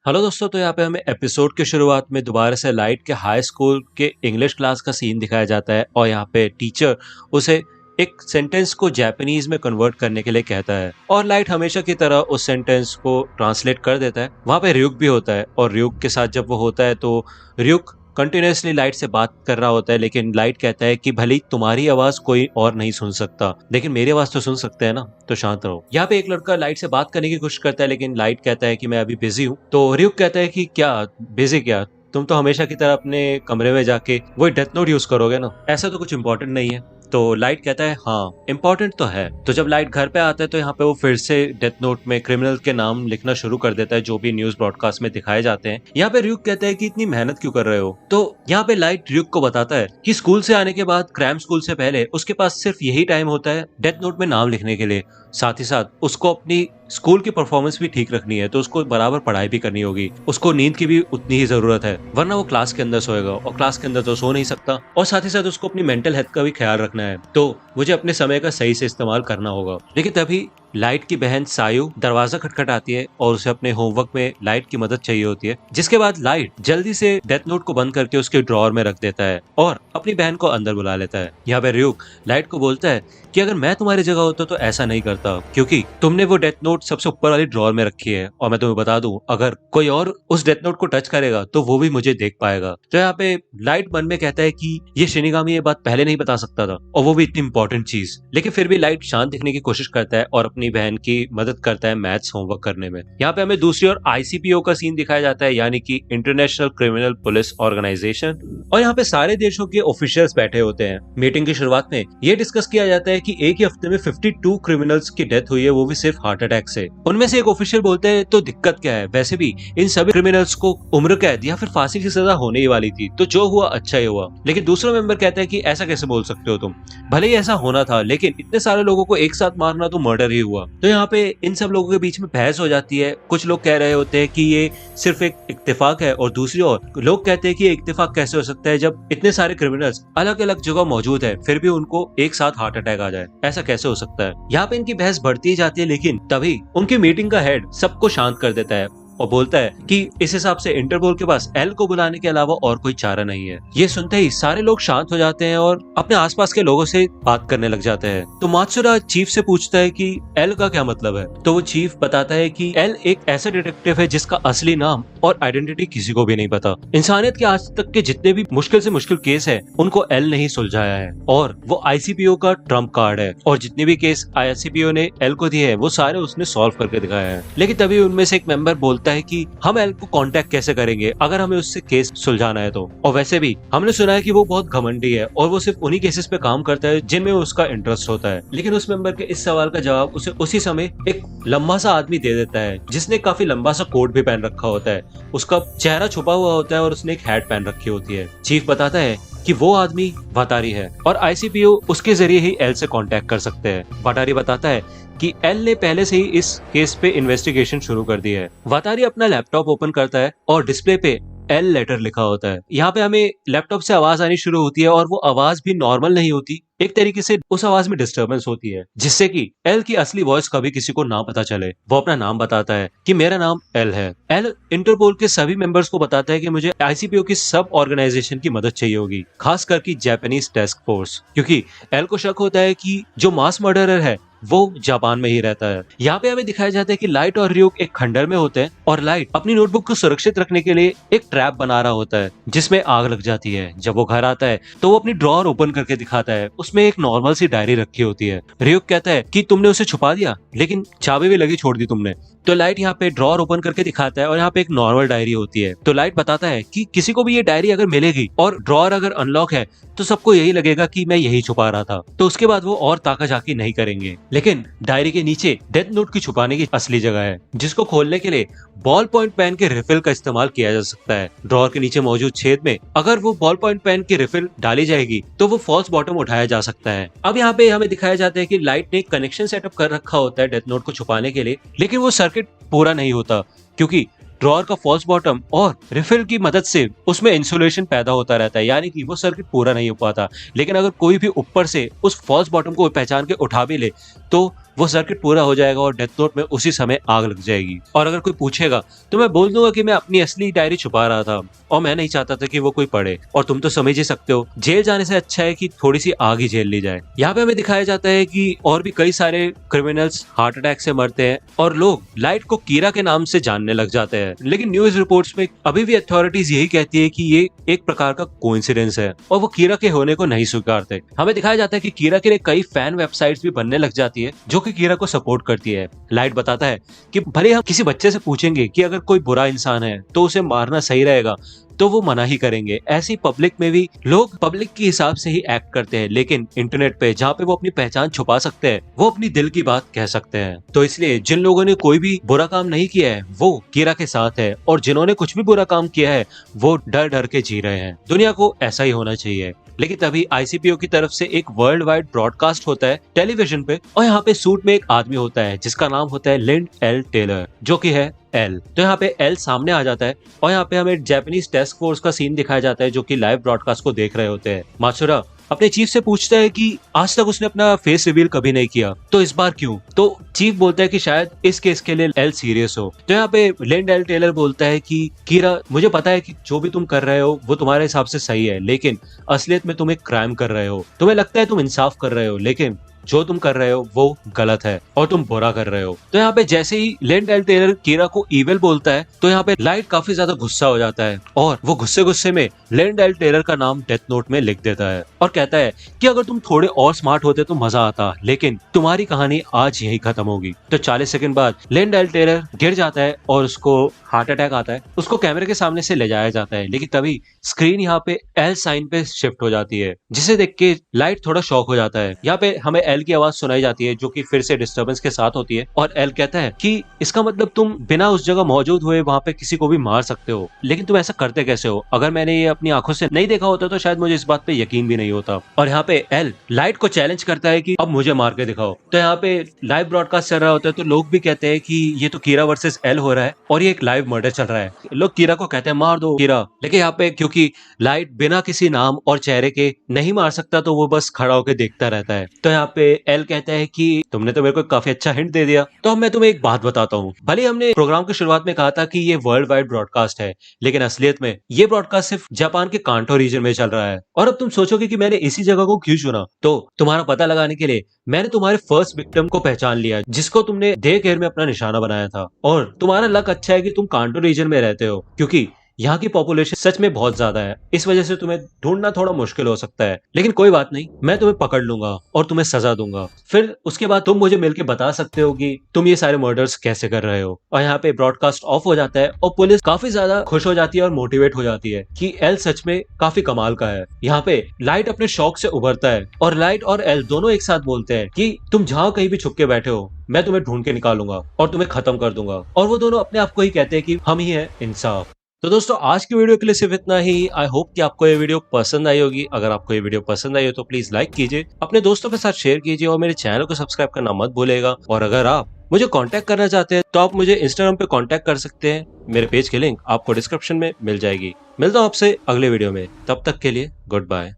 Hello दोस्तों, तो यहाँ पे हमें एपिसोड के शुरुआत में दोबारा से लाइट के हाई स्कूल के इंग्लिश क्लास का सीन दिखाया जाता है और यहाँ पे टीचर उसे एक सेंटेंस को जापानीज में कन्वर्ट करने के लिए कहता है और लाइट हमेशा की तरह उस सेंटेंस को ट्रांसलेट कर देता है। वहाँ पे ryuk भी होता है और ryuk के साथ जब वो होता है तो ryuk कंटिन्यूसली लाइट से बात कर रहा होता है, लेकिन लाइट कहता है कि भले ही तुम्हारी आवाज कोई और नहीं सुन सकता लेकिन मेरी आवाज तो सुन सकते हैं ना, तो शांत रहो। यहाँ पे एक लड़का लाइट से बात करने की कोशिश करता है लेकिन लाइट कहता है कि मैं अभी बिजी हूँ। तो ryuk कहता है कि क्या बिजी, क्या तुम तो हमेशा की तरह अपने कमरे में जाके वही डेथ नोट यूज करोगे ना, ऐसा तो कुछ इंपॉर्टेंट नहीं है। तो लाइट कहता है हाँ इम्पोर्टेंट तो है। तो जब लाइट घर पे आता है तो यहाँ पे वो फिर से डेथ नोट में क्रिमिनल के नाम लिखना शुरू कर देता है जो भी न्यूज ब्रॉडकास्ट में दिखाए जाते हैं। यहाँ पे ryuk कहता है कि इतनी मेहनत क्यों कर रहे हो। तो यहाँ पे लाइट ryuk को बताता है कि स्कूल से आने के बाद क्रैम स्कूल से पहले उसके पास सिर्फ यही टाइम होता है डेथ नोट में नाम लिखने के लिए। साथ ही साथ उसको अपनी स्कूल की परफॉर्मेंस भी ठीक रखनी है, तो उसको बराबर पढ़ाई भी करनी होगी। उसको नींद की भी उतनी ही जरूरत है, वरना वो क्लास के अंदर सोएगा और क्लास के अंदर तो सो नहीं सकता। और साथ ही साथ उसको अपनी मेंटल हेल्थ का भी ख्याल रखना है, तो मुझे अपने समय का सही से इस्तेमाल करना होगा। लेकिन तभी लाइट की बहन सायु दरवाजा खटखटाती है और उसे अपने होमवर्क में लाइट की मदद चाहिए होती है, जिसके बाद लाइट जल्दी से डेथ नोट को बंद करके उसके ड्रॉअर में रख देता है और अपनी बहन को अंदर बुला लेता है। यहाँ पे ryuk लाइट को बोलता है कि अगर मैं तुम्हारी जगह होता तो ऐसा नहीं करता, क्योंकि तुमने वो डेथ नोट सबसे ऊपर वाली ड्रॉअर में रखी है और मैं तुम्हें बता दूं अगर कोई और उस डेथ नोट को टच करेगा तो वो भी मुझे देख पाएगा। तो यहाँ पे लाइट मन में कहता है कि ये शिनिगामी ये बात पहले नहीं बता सकता था और वो भी इतनी इंपॉर्टेंट चीज। लेकिन फिर भी लाइट शांत दिखने की कोशिश करता है और अपनी बहन की मदद करता है मैथ्स होमवर्क करने में। यहाँ पे हमें दूसरी ओर ICPO का सीन दिखाया जाता है, यानी कि इंटरनेशनल क्रिमिनल पुलिस ऑर्गेनाइजेशन। और यहाँ पे सारे देशों के ऑफिशियल्स बैठे होते हैं। मीटिंग की शुरुआत में ये डिस्कस किया जाता है कि एक ही हफ्ते में 52 क्रिमिनल्स की डेथ हुई है, वो भी सिर्फ हार्ट अटैक से। उनमें से एक ऑफिशियल बोलते हैं तो दिक्कत क्या है, वैसे भी इन सभी क्रिमिनल्स को उम्र कैद या फिर फांसी की सजा होने ही वाली थी, तो जो हुआ अच्छा ही हुआ। लेकिन दूसरा मेंबर कहता है कि ऐसा कैसे बोल सकते हो तुम, भले ही ऐसा होना था लेकिन इतने सारे लोगों को एक साथ मारना तो मर्डर ही हुआ। तो यहाँ पे इन सब लोगों के बीच में बहस हो जाती है। कुछ लोग कह रहे होते हैं कि ये सिर्फ एक इत्तेफाक है और दूसरी ओर लोग कहते हैं कि इत्तेफाक कैसे हो सकता है जब इतने सारे क्रिमिनल्स अलग अलग जगह मौजूद है फिर भी उनको एक साथ हार्ट अटैक आ जाए, ऐसा कैसे हो सकता है। यहाँ पे इनकी बहस बढ़ती ही जाती है, लेकिन तभी उनकी मीटिंग का हेड सबको शांत कर देता है और बोलता है कि इस हिसाब से इंटरपोल के पास एल को बुलाने के अलावा और कोई चारा नहीं है। ये सुनते ही सारे लोग शांत हो जाते हैं और अपने आसपास के लोगों से बात करने लग जाते हैं। तो मात्सुरा चीफ से पूछता है कि एल का क्या मतलब है। तो वो चीफ बताता है कि एल एक ऐसा डिटेक्टिव है जिसका असली नाम और आइडेंटिटी किसी को भी नहीं पता। इंसानियत के आज तक के जितने भी मुश्किल से मुश्किल केस है उनको एल ने ही सुलझाया है और वो ICPO का ट्रम्प कार्ड है, और जितने भी केस ICPO ने एल को दिए है वो सारे उसने सॉल्व करके दिखाया है। लेकिन तभी उनमें से एक मेंबर बोलता है कि हम एल को कांटेक्ट कैसे करेंगे अगर हमें उससे केस सुलझाना है तो, और वैसे भी हमने सुना है कि वो बहुत घमंडी है और वो सिर्फ उन्हीं केसेस पे काम करता है जिनमें उसका इंटरेस्ट होता है। लेकिन उस मेंबर के इस सवाल का जवाब उसे उसी समय एक लंबा सा आदमी दे देता है जिसने काफी लंबा सा कोट भी पहन रखा होता है, उसका चेहरा छुपा हुआ होता है और उसने एक हैट पहन रखी होती है। चीफ बताता है कि वो आदमी वातारी है और ICPO उसके जरिए ही एल से कांटेक्ट कर सकते हैं। वातारी बताता है कि एल ने पहले से ही इस केस पे इन्वेस्टिगेशन शुरू कर दी है। वातारी अपना लैपटॉप ओपन करता है और डिस्प्ले पे एल लेटर लिखा होता है। यहाँ पे हमें लैपटॉप से आवाज आनी शुरू होती है और वो आवाज भी नॉर्मल नहीं होती, एक तरीके से उस आवाज में डिस्टर्बेंस होती है जिससे कि एल की असली वॉइस कभी किसी को ना पता चले। वो अपना नाम बताता है कि मेरा नाम एल है। एल इंटरपोल के सभी मेंबर्स को बताता है कि मुझे ICPO की सब ऑर्गेनाइजेशन की मदद चाहिए होगी, खास करके जापानीज टास्क फोर्स, क्योंकि एल को शक होता है कि जो मास मर्डरर है वो जापान में ही रहता है। यहाँ पे हमें दिखाया जाता है कि लाइट और ryuk एक खंडर में होते हैं और लाइट अपनी नोटबुक को सुरक्षित रखने के लिए एक ट्रैप बना रहा होता है जिसमें आग लग जाती है। जब वो घर आता है तो वो अपनी ड्रॉअर ओपन करके दिखाता है, उसमें एक नॉर्मल सी डायरी रखी होती है। ryuk कहता है कि तुमने उसे छुपा दिया लेकिन चाबी भी लगी छोड़ दी तुमने। तो लाइट यहाँ पे ड्रॉअर ओपन करके दिखाता है और यहाँ पे एक नॉर्मल डायरी होती है। तो लाइट बताता है कि किसी को भी ये डायरी अगर मिलेगी और ड्रॉअर अगर अनलॉक है तो सबको यही लगेगा कि मैं यही छुपा रहा था, तो उसके बाद वो और ताकाझाकी नहीं करेंगे। लेकिन डायरी के नीचे डेथ नोट की छुपाने की असली जगह है, जिसको खोलने के लिए बॉल पॉइंट पेन के रिफिल का इस्तेमाल किया जा सकता है। ड्रॉअर के नीचे मौजूद छेद में अगर वो बॉल पॉइंट पेन की रिफिल डाली जाएगी तो वो फॉल्स बॉटम उठाया जा सकता है। अब यहाँ पे हमें दिखाया जाता है कि लाइट ने कनेक्शन सेटअप कर रखा होता है डेथ नोट को छुपाने के लिए, लेकिन वो सर्किट पूरा नहीं होता क्योंकि ड्रॉअर का फॉल्स बॉटम और रिफिल की मदद से उसमें इंसुलेशन पैदा होता रहता है, यानी कि वो सर्किट पूरा नहीं हो पाता। लेकिन अगर कोई भी ऊपर से उस फॉल्स बॉटम को पहचान के उठा भी ले तो वो सर्किट पूरा हो जाएगा और डेथ नोट में उसी समय आग लग जाएगी। और अगर कोई पूछेगा तो मैं बोल दूंगा कि मैं अपनी असली डायरी छुपा रहा था और मैं नहीं चाहता था कि वो कोई पढ़े। और तुम तो समझ ही सकते हो, जेल जाने से अच्छा है कि थोड़ी सी आग ही झेल ली जाए। यहाँ पे हमें दिखाया जाता है कि और भी कई सारे क्रिमिनल्स हार्ट अटैक से मरते हैं और लोग लाइट को कीरा के नाम से जानने लग जाते हैं। लेकिन न्यूज रिपोर्ट्स में अभी भी अथॉरिटीज यही कहती है कि ये एक प्रकार का कोइंसिडेंस है और वो कीरा के होने को नहीं स्वीकारते। हमें दिखाया जाता है कि कीरा के लिए कई फैन वेबसाइट्स भी बनने लग जाती है जो कि कीरा को सपोर्ट करती है। लाइट बताता है कि भले हम किसी बच्चे से पूछेंगे कि अगर कोई बुरा इंसान है तो उसे मारना सही रहेगा तो वो मना ही करेंगे। ऐसी पब्लिक में भी लोग पब्लिक के हिसाब से ही एक्ट करते हैं, लेकिन इंटरनेट पे जहाँ पे वो अपनी पहचान छुपा सकते हैं वो अपनी दिल की बात कह सकते हैं। तो इसलिए जिन लोगों ने कोई भी बुरा काम नहीं किया है वो कीरा के साथ है और जिन्होंने कुछ भी बुरा काम किया है वो डर डर के जी रहे हैं। दुनिया को ऐसा ही होना चाहिए। लेकिन तभी आईसीपीओ की तरफ से एक वर्ल्ड वाइड ब्रॉडकास्ट होता है टेलीविजन पे और यहाँ पे सूट में एक आदमी होता है जिसका नाम होता है लिंड एल टेलर, जो कि है एल। तो यहाँ पे एल सामने आ जाता है और यहाँ पे हमें जापानीज टास्क फोर्स का सीन दिखाया जाता है जो कि लाइव ब्रॉडकास्ट को देख रहे होते हैं। मात्सुरा अपने चीफ से पूछता है कि आज तक उसने अपना फेस रिवील कभी नहीं किया, तो इस बार क्यों? तो चीफ बोलता है कि शायद इस केस के लिए एल सीरियस हो। तो यहाँ पे लिंड एल टेलर बोलता है कि कीरा, मुझे पता है कि जो भी तुम कर रहे हो वो तुम्हारे हिसाब से सही है, लेकिन असलियत में तुम एक क्राइम कर रहे हो। तुम्हें लगता है तुम इंसाफ कर रहे हो, लेकिन जो तुम कर रहे हो वो गलत है और तुम बुरा कर रहे हो। तो यहाँ पे जैसे ही लिंड एल टेलर कीरा को इविल बोलता है तो यहाँ पे लाइट काफी ज्यादा गुस्सा हो जाता है और वो गुस्से में लिंड एल टेलर का नाम डेथ नोट में लिख देता है और कहता है कि अगर तुम थोड़े और स्मार्ट होते तो मजा आता, लेकिन तुम्हारी कहानी आज यही खत्म होगी। तो 40 सेकंड बाद लिंड एल टेलर गिर जाता है और उसको हार्ट अटैक आता है। उसको कैमरे के सामने से ले जाया जाता है, लेकिन तभी स्क्रीन यहाँ पे एल साइन पे शिफ्ट हो जाती है, जिसे देख के लाइट थोड़ा शॉक हो जाता है। यहाँ पे हमें एल की आवाज सुनाई जाती है जो कि फिर से डिस्टरबेंस के साथ होती है और एल कहता है कि इसका मतलब तुम बिना उस जगह मौजूद हुए वहां पे किसी को भी मार सकते हो, लेकिन तुम ऐसा करते कैसे हो? अगर मैंने ये अपनी आंखों से नहीं देखा होता तो शायद मुझे इस बात पे यकीन भी नहीं होता। और यहाँ पे एल लाइट को चैलेंज करता है कि अब मुझे मार के दिखाओ। तो यहाँ पे लाइव ब्रॉडकास्ट चल रहा होता है तो लोग भी कहते हैं कि ये तो कीरा वर्सेस एल हो रहा है और ये एक लाइव मर्डर चल रहा है। लोग कीरा को कहते हैं मार दो कीरा, लेकिन यहाँ पे क्योंकि लाइट बिना किसी नाम और चेहरे के नहीं मार सकता तो वो बस खड़ा होकर देखता रहता है। तो यहाँ पे एल कहता है कि तुमने तो मेरे को काफी अच्छा हिंट दे दिया, तो अब मैं तुम्हें एक बात बताता हूँ। भले हमने प्रोग्राम की शुरुआत में कहा था कि ये वर्ल्ड वाइड ब्रॉडकास्ट है, लेकिन असलियत में ये ब्रॉडकास्ट सिर्फ जापान के कांटो रीजन में चल रहा है। और अब तुम सोचोगे कि मैंने इसी जगह को क्यों चुना, तो तुम्हारा पता लगाने के लिए मैंने तुम्हारे फर्स्ट विक्टिम को पहचान लिया जिसको तुमने डे केयर में अपना निशाना बनाया था। और तुम्हारा लक अच्छा है कि तुम कांटो रीजन में रहते हो, क्योंकि यहाँ की पॉपुलेशन सच में बहुत ज्यादा है। इस वजह से तुम्हें ढूंढना थोड़ा मुश्किल हो सकता है, लेकिन कोई बात नहीं, मैं तुम्हें पकड़ लूंगा और तुम्हें सजा दूंगा। फिर उसके बाद तुम मुझे मिलके बता सकते हो कि तुम ये सारे मर्डर्स कैसे कर रहे हो। और यहाँ पे ब्रॉडकास्ट ऑफ हो जाता है और पुलिस काफी ज्यादा खुश हो जाती है और मोटिवेट हो जाती है कि एल सच में काफी कमाल का है। यहाँ पे लाइट अपने शौक से उभरता है और लाइट और एल दोनों एक साथ बोलते हैं कि तुम जहाँ कहीं भी छुप के बैठे हो मैं तुम्हें ढूंढ के निकालूंगा और तुम्हें खत्म कर दूंगा। और वो दोनों अपने आप को ही कहते हैं कि हम ही है इंसाफ। तो दोस्तों आज की वीडियो के लिए सिर्फ इतना ही। आई होप कि आपको ये वीडियो पसंद आई होगी। अगर आपको ये वीडियो पसंद आई हो तो प्लीज लाइक कीजिए, अपने दोस्तों के साथ शेयर कीजिए और मेरे चैनल को सब्सक्राइब करना मत भूलिएगा। और अगर आप मुझे कांटेक्ट करना चाहते हैं तो आप मुझे इंस्टाग्राम पे कांटेक्ट कर सकते हैं। मेरे पेज की लिंक आपको डिस्क्रिप्शन में मिल जाएगी। मिलता हूँ आपसे अगले वीडियो में, तब तक के लिए गुड बाय।